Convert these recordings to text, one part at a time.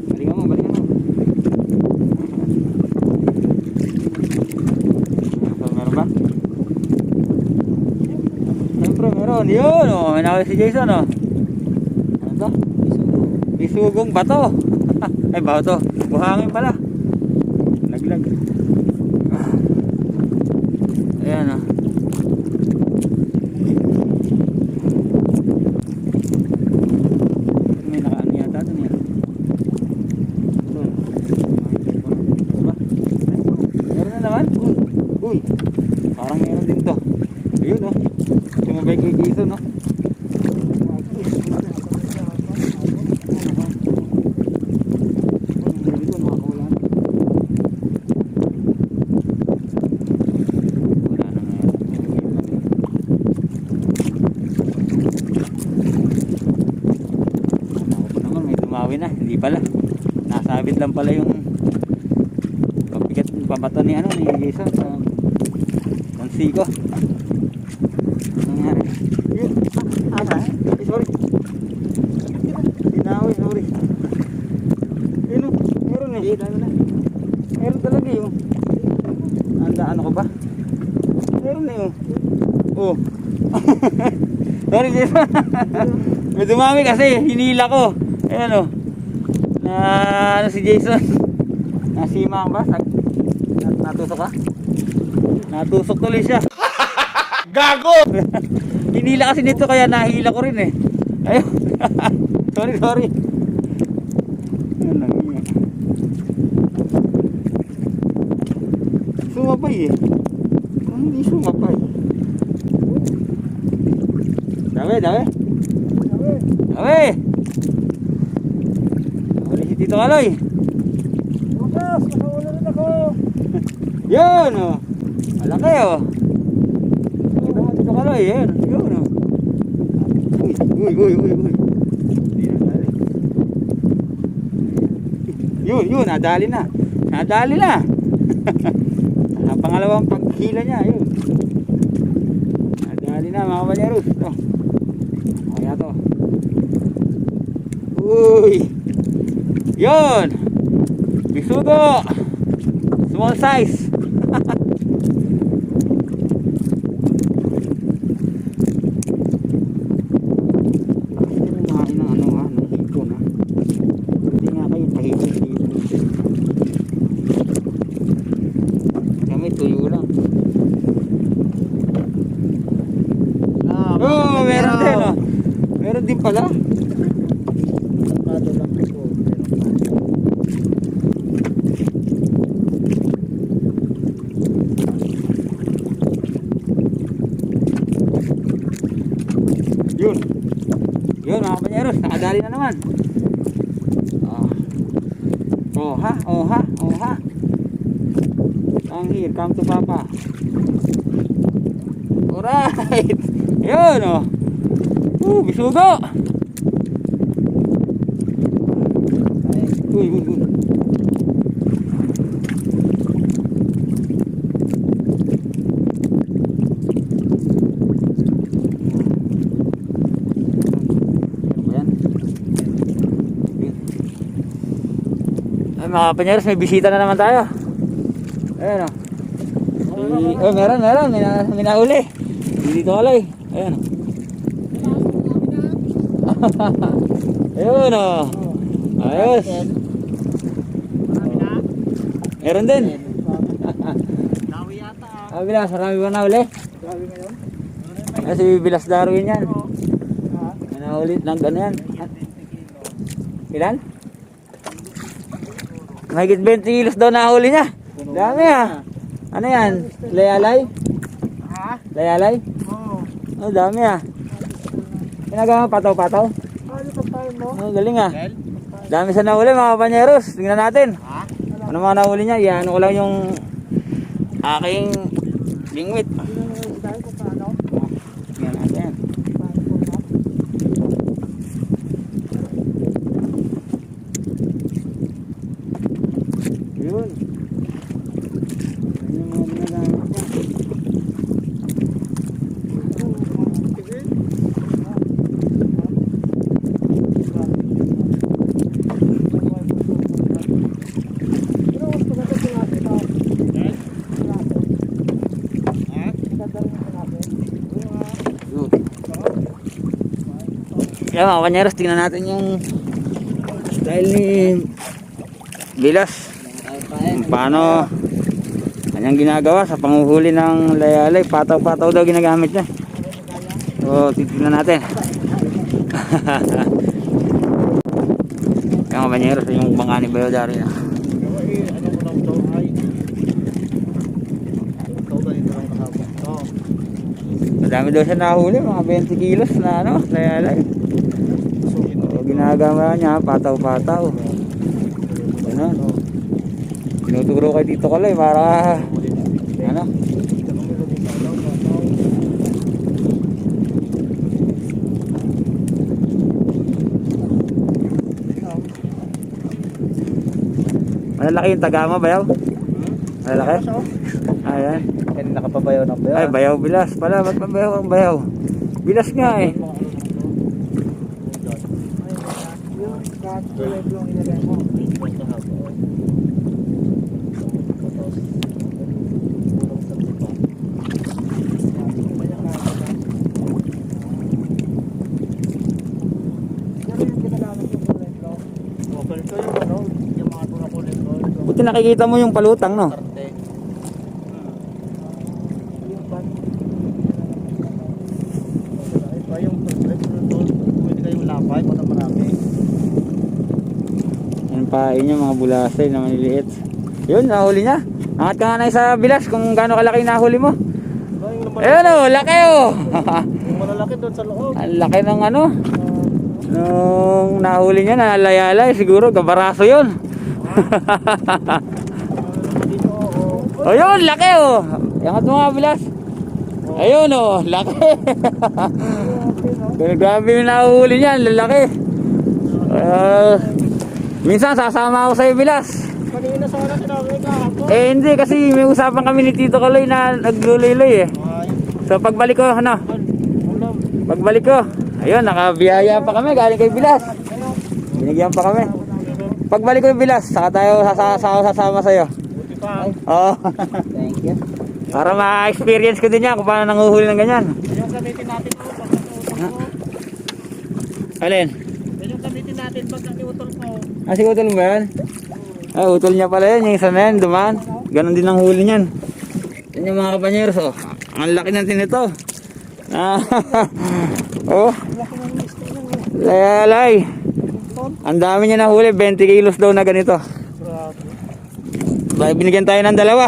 Balikan mo, balikan mo. So, meron ba? Siyempre meron. Yun oh, may nakawin si Jason oh. Ano to? Bisugong bato. Ay bato, buhangin pala. Laglag. Ayan oh. May nakaano yata doon yan. Meron na naman. Uy. Parang meron din to. Ayun oh. Sumabay kay Jason oh. Na, hindi pala. Nasabit lang pala yung pabigat pabato ni ano ni Jason sa Monsico. Nangyari. Yun. Sorry. Dinawi, sorry. Yun o. Meron eh. Meron talaga yung ano ko ba? Meron eh oh. Sorry Jason. May dumami kasi hinila ko. Ayan o. Na ano si Jason? Nasimang ba? Natusok ka? Natusok tuloy siya. Gago! Hinila kasi nito kaya nahila ko rin eh. Ayun. Sorry. Ano lang. Sumapay eh. Hindi sumapay. Dami. Dito Kaloy. Bukas, nakawala rin ako. Yun oh. Malaki oh. Dito Kaloy. Yun oh. Uy. Yun, nadali na. Pangalawang paghila niya, yun. Nadali na mga kabanyeros. Ito. Kaya to. Uy. Yun. Bisugo. Small size. Kami tuyo lang. Oh, meron din oh. Meron din pala. Yun mga kapanyeros, nakadali na naman. Oha. Ang here, come to papa. Alright. Yun oh. Bisugo. Uy. Mga kapanyeros, may bisita na naman tayo. Ayan o. Meron. May nahuli. Dito Kaloy. Ayan o. Ayun o. Ayos. Meron din. Nawi yata. Bilas, marami ba nahuli? Grabe ngayon. Si Bilas Darwin yan. May nahuli lang gano'n yan. Ilan? Mahigit 20 kilos daw nahuli niya. Dami ah. Ano yan? Layalay? Ha? Layalay? Oo. Oh, dami ah. Ginagawa mo pataw-pataw? Ano pa tayo mo? Oh, galing ah. Dami sa nahuli mga kapanyeros. Tingnan natin. Ha? Ano mga nahuli niya? Iyan ko lang yung aking lingwit. Dahil kung paano? Tingnan natin. Yun. Yan yung mga ginagamit niya. Kaya mga kanyeros, tingnan natin yung style ni Bilas. Kung paano kanyang ginagawa sa panguhuli ng layalay. Pataw-pataw daw ginagamit niya. So, titignan natin. Kaya mga kanyeros, yung bangka ni Bayo Dari na. Madami daw siya nahuli, mga 20 kilos na ano, layalay. So, ginagawa niya, pataw-pataw. Ganun. Tinuturo kay Tito Kaloy para ano. Malalaki yung tagama, Bayaw? Malalaki? Ayan. Kanina ka pa bayaw ng bayaw. Ay, Bayaw Bilas pala. Ba't pa Bayaw ang Bayaw? Bilas nga eh. Yung katulad yung ilagay mo. Buti nakikita mo yung palutang, no? Yan pa inyo mga bulasay na maliliit. Yun, nahuli niya. Angat ka nga na sa Bilas kung gaano kalaki nahuli mo. Ayun o, laki o. Yung malalaki doon sa loob. Ang laki ng ano. Nung nahuli niya na layalay, siguro gabaraso yun. O yun, laki o. Angat mo nga Bilas. Ayun o, laki. Grabe yung nahuli niya, lalaki. Minsan sasama ako sa Bilas. Kanina sana sinabi ka ako. Eh hindi kasi may usapan kami ni Tito Kaloy na naglulay eh. So pagbalik ko, ano? Pagbalik ko, ayun, nakabiyaya pa kami galing kay Bilas. Binigyan pa kami. Pagbalik ko yung Bilas, saka tayo sasama sa'yo. Buti pa. Oo. Thank you. Para ma-experience ko din yan kung paano nanguhuli ng ganyan. Yung gamitin natin po pag nag-utol ko. Alin? Yung gamitin natin pag nag-utol ko. Ah, si utol mo yan? Ay, utol niya pala yan. Yung isa na yan, dumaan. Ganon din ang huli niyan. Yan yung mga kapanyeros, oh. Ang laki natin ito. Ah, oh. Layalay. Ang dami niya nahuli. 20 kilos daw na ganito. Binigyan tayo ng dalawa.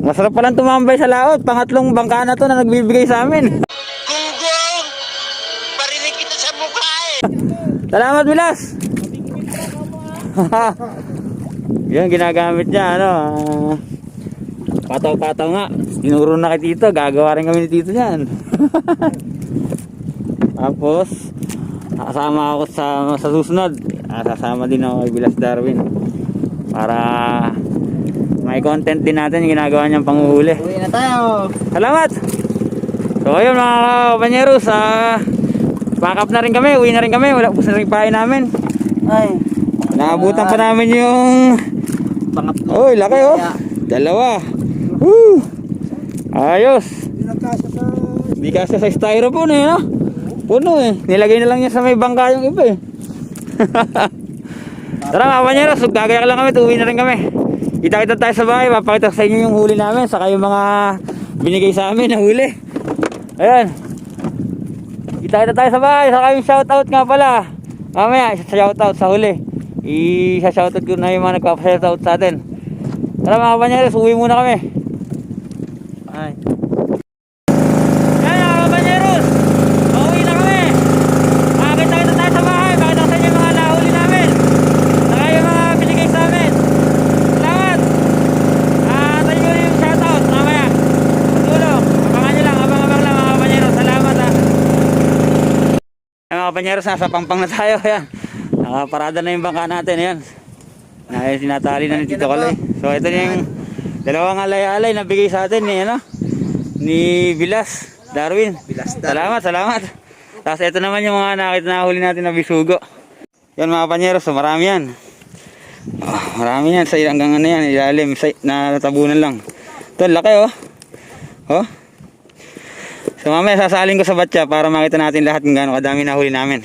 Masarap palang tumambay sa laot. Pangatlong bangka na to na nagbibigay sa amin. Gunggong! Barinig kita sa mukha eh! Salamat, Bilas. Yan ginagamit niya, ano. Pataw-pataw nga. Tinuro na kay Tito. Gagawa rin kami ni Tito niyan. Tapos, kasama ako sa susunod. Sasama din ako kay Bilas Darwin. Para may content din natin yung ginagawa niyang panguhuli. Uwi na tayo. Salamat! So ayun mga kapanyeros, pack up na rin kami, uwi na rin kami, wala po sa pahay namin. Ay. Naabutan pa namin yung Pangatlo. oy, laki oh. Dalawa. Woo! Ayos. Hindi kasi sa styrofoam eh, no? Puno eh. Nilagay na lang niya sa may bangka yung iba eh. Tara mga kapanyeros, gagaya lang kami, uwi na rin kami. Kita-kita tayo sa bahay, papakita sa inyo yung huli namin, saka yung mga binigay sa amin na huli. Ayan. Kita-kita tayo sa bahay, saka yung shoutout nga pala. Mamaya, shoutout sa huli. I-shoutout ko na yung mga nagpapa-shoutout sa atin. Tara mga kapanyeros, uwi muna kami. Ay. Ayan mga kapanyeros, uwi na kami. Kita-kita tayo sa bahay, pakita sa inyo yung mga nahuli namin. Saka yung mga binigay sa amin. Salamat! Tayo nyo yung shoutout mamaya. Tulong. Abangan nyo lang. Abang-abang lang mga kapanyeros. Salamat ha. Mga kapanyeros, nasa Pampang na tayo. Ayan. Nakaparada na yung bangka natin. Ayan. Sinatali na ni Tito Kaloy. So ito na yung dalawang alay-alay na bigay sa atin ni, ano, ni Bilas Darwin. Salamat, salamat. Tapos ito naman yung mga nakita na huli natin na bisugo. Yan mga kapanyeros. So marami yan. Marami yan sa hanggang ano yan, ilalim na natabunan lang. Ito laki oh. Oh. So So mamaya sasalin ko sa batya para makita natin lahat kung gaano kadami nahuli namin.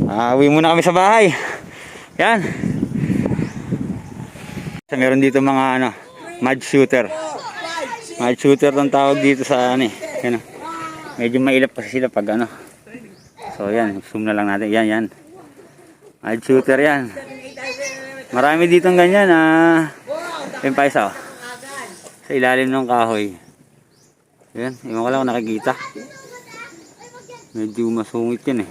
Uwi muna kami sa bahay. Yan. So, meron dito mga ano, mud shooter. Mud shooter ang tawag dito sa ano eh. Yan, medyo mailap kasi sila pag ano. So yan, zoom na lang natin. Yan, yan. Mud shooter yan. Marami dito ng ganyan. Yung pa isa, oh. Sa ilalim ng kahoy. Yan, iwan ko lang kung nakikita. Medyo masungit yan eh.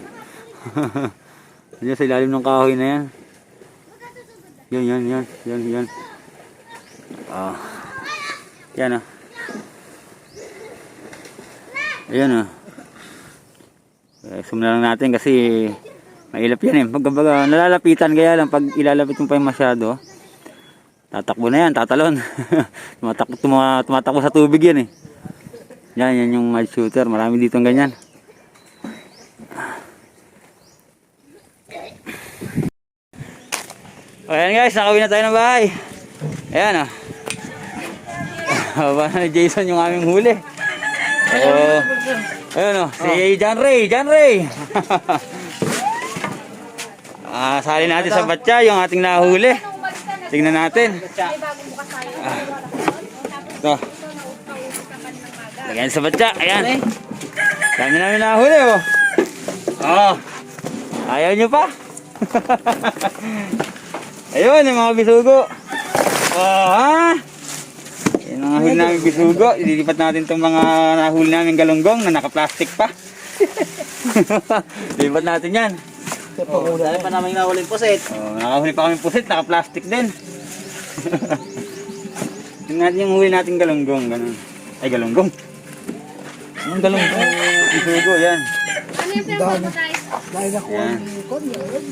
Yan sa ilalim ng kahoy na yan. Yan, yan, yan. Yan, yan. Yan oh. Ayan oh. Zoom na lang natin kasi mailap yan eh. Pagkabaga nalalapitan kaya lang pag ilalapit mo pa yung masyado, tatakbo na yan, tatalon. Tumatakbo sa tubig yan eh. Yan, yan yung mud shooter. Marami dito ng ganyan. Ayan guys, nakawin na tayo ng bahay. Ayan oh. Baba na ni Jason yung aming huli. Ayan oh, si John Ray. John Ray. Sali natin sa batya yung ating nahuli. Tingnan natin. Ito. Lagyan sa batya. Ayan. Dami namin nahuli oh. Ayaw nyo pa? Ayun, yung mga bisugo. Yung mga huli namin bisugo. Ililipat natin itong mga nahuli namin galunggong na naka-plastic pa. Lipat natin yan. Dahil pa namin nahuli pusit. Nakahuli pa kami pusit, naka-plastic din. Tingnan natin yung huli natin galunggong. Ganun. Ay, galunggong. Yung galunggong. Bisugo, yan. Ano yung pinapapatay? Dahil ako Yan. ang kon, yun.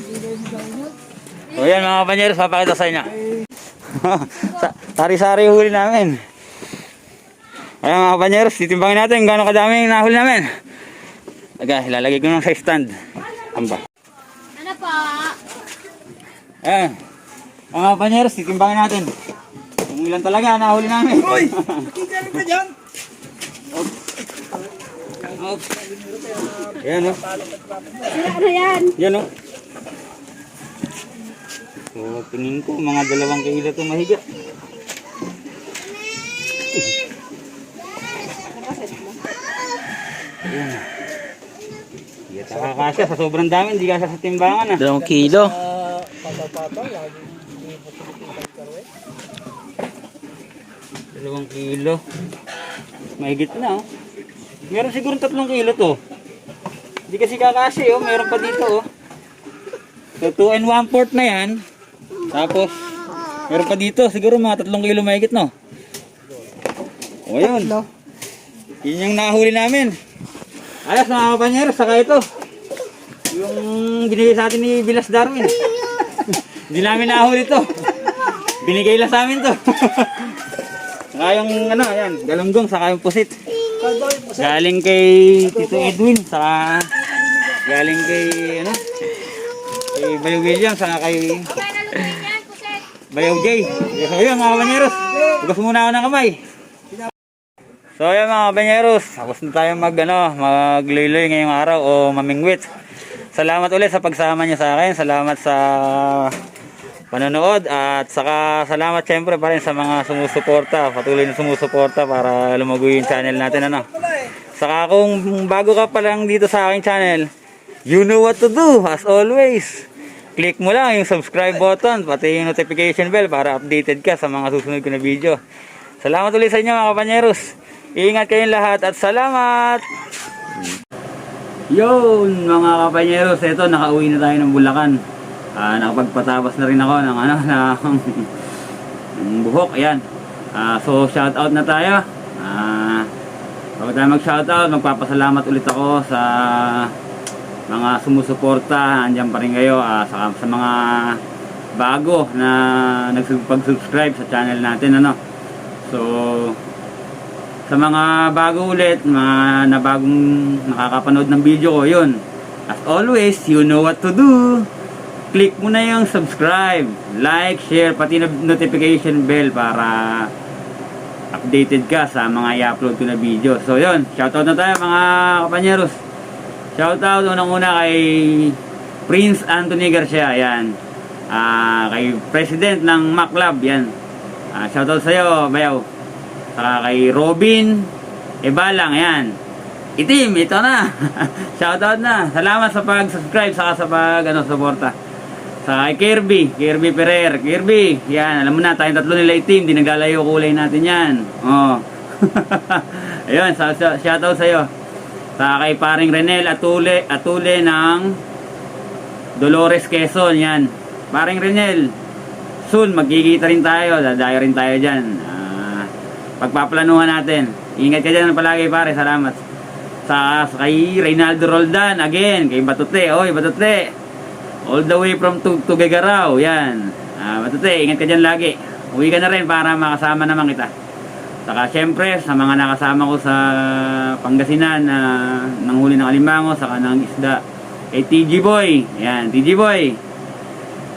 So yan mga kapanyeros, papakita sa inyo. Sari-sari huli namin. Ayan mga kapanyeros, titimbangin natin kung gaano kadaming nahuli namin. Ilalagay ko nang sa stand. Amba. Ano pa? Ayan. Mga kapanyeros, titimbangin natin. Kung ilan talaga nahuli namin. Uy! Kikari pa dyan! Ayan o. Ano yan? Yan o. So, tingin ko mga 2 kilo ito mahigit. Ayan. Hindi ito kakasya sa sobrang dami, hindi kasya sa timbangan 2 kilo. Pataw-pataw, lagi. 2 kilo. Mahigit na oh. Meron siguro 3 kilo to. Hindi kasi kakasya oh, meron pa dito oh. So 2 1/4 na yan. Tapos meron pa dito, siguro mga 3 kilo mahigit no. O yun. Yun yung nahuli namin. Ayos mga kapanyeros, saka ito. Yung binigay sa atin ni Bilas Darwin. Hindi namin nahuli to. Binigay lang sa amin to. Saka yung ano, ayan, galunggong, saka yung pusit. Galing kay Tito Edwin, saka galing kay ano, kay Bayo William, saka kay Bayo Jay. So yun mga kapanyeros, tugas muna ako ng kamay. So yun mga kapanyeros, tapos na tayo magloy-loy ngayong araw o mamingwit. Salamat ulit sa pagsama niyo sa akin, salamat sa panonood at saka salamat syempre pa rin sa mga sumusuporta, patuloy na sumusuporta para lumago yung channel natin ano. Saka kung bago ka pa lang dito sa aking channel, you know what to do as always. Click mo lang yung subscribe button pati yung notification bell para updated ka sa mga susunod ko na video. Salamat ulit sa inyo mga kapanyeros. Ingat kayong lahat at salamat. Yun mga kapanyeros, eto nakauwi na tayo ng Bulacan. Nakapagpatapos na rin ako ng ng buhok, ayan. So shout out na tayo. Bago tayo mag shout out, magpapasalamat ulit ako sa mga sumusuporta, andyan pa rin kayo, sa mga bago na nagpag-subscribe sa channel natin ano. So sa mga bago ulit, mga bagong nakakapanood ng video ko, yun. As always, you know what to do. Click mo na yung subscribe, like, share, pati na notification bell para updated ka sa mga i-upload ko na video. So yun, shoutout na tayo mga kapanyeros. Shoutout unang-una kay Prince Anthony Garcia, yan. Kay President ng MacLab, yan. Shoutout sa'yo, bayaw. Saka kay Robin Ebalang, yan. Itim, ito na. Shoutout na. Salamat sa pag-subscribe, saka sa suporta. Sa kay Kirby Ferrer. Kirby, yan, alam mo na, tayong tatlo nila itim, di naglalayo kulay natin yan. Oh. Ayun, shoutout sa'yo. Sa kay paring Renel Atule ng Dolores Quezon, yan. Paring Renel, soon magkikita rin tayo, dadayo rin tayo dyan. Pagpaplanuhan natin. Ingat ka dyan palagi pare, salamat. Sa kay Reynaldo Roldan, again, kay Batute, oy Batute. All the way from Tuguegarao, yan. Batute, ingat ka dyan lagi. Uwi ka na rin para makasama naman kita. Saka syempre, sa mga nakasama ko sa Pangasinan na nanghuli ng alimango, saka ng isda. Kay TG Boy, yan, TG Boy.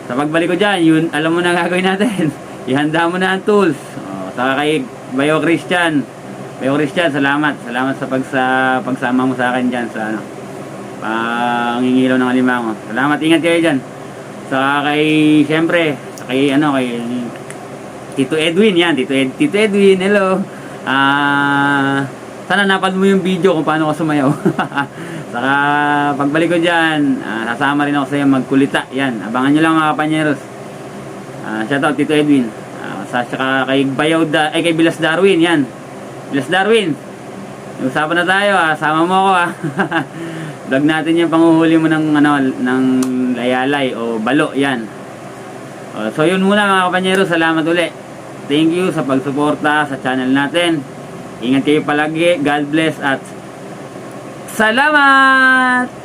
Sa pagbalik ko dyan, yun, alam mo na gagawin natin. Ihanda mo na ang tools. Saka kay Bayo Christian, salamat. Salamat sa pagsama mo sa akin dyan sa pangingilaw ng alimango. Salamat, ingat kayo dyan. Saka kay, syempre, kay Tito Edwin, yan. Tito Edwin, hello. Sana napad mo yung video kung paano ka sumayaw. Saka pagbalik ko dyan, sasama rin ako sa iyo magkulita. Yan, abangan nyo lang mga kapanyeros. Shoutout Tito Edwin. Saka kay kay Bilas Darwin, yan. Bilas Darwin, usapan na tayo, sama mo ako vlog natin yung panguhuli mo ng layalay o balo, yan. So yun muna mga kapanyero, salamat uli. Thank you sa pagsuporta sa channel natin. Ingat kayo palagi, God bless at salamat!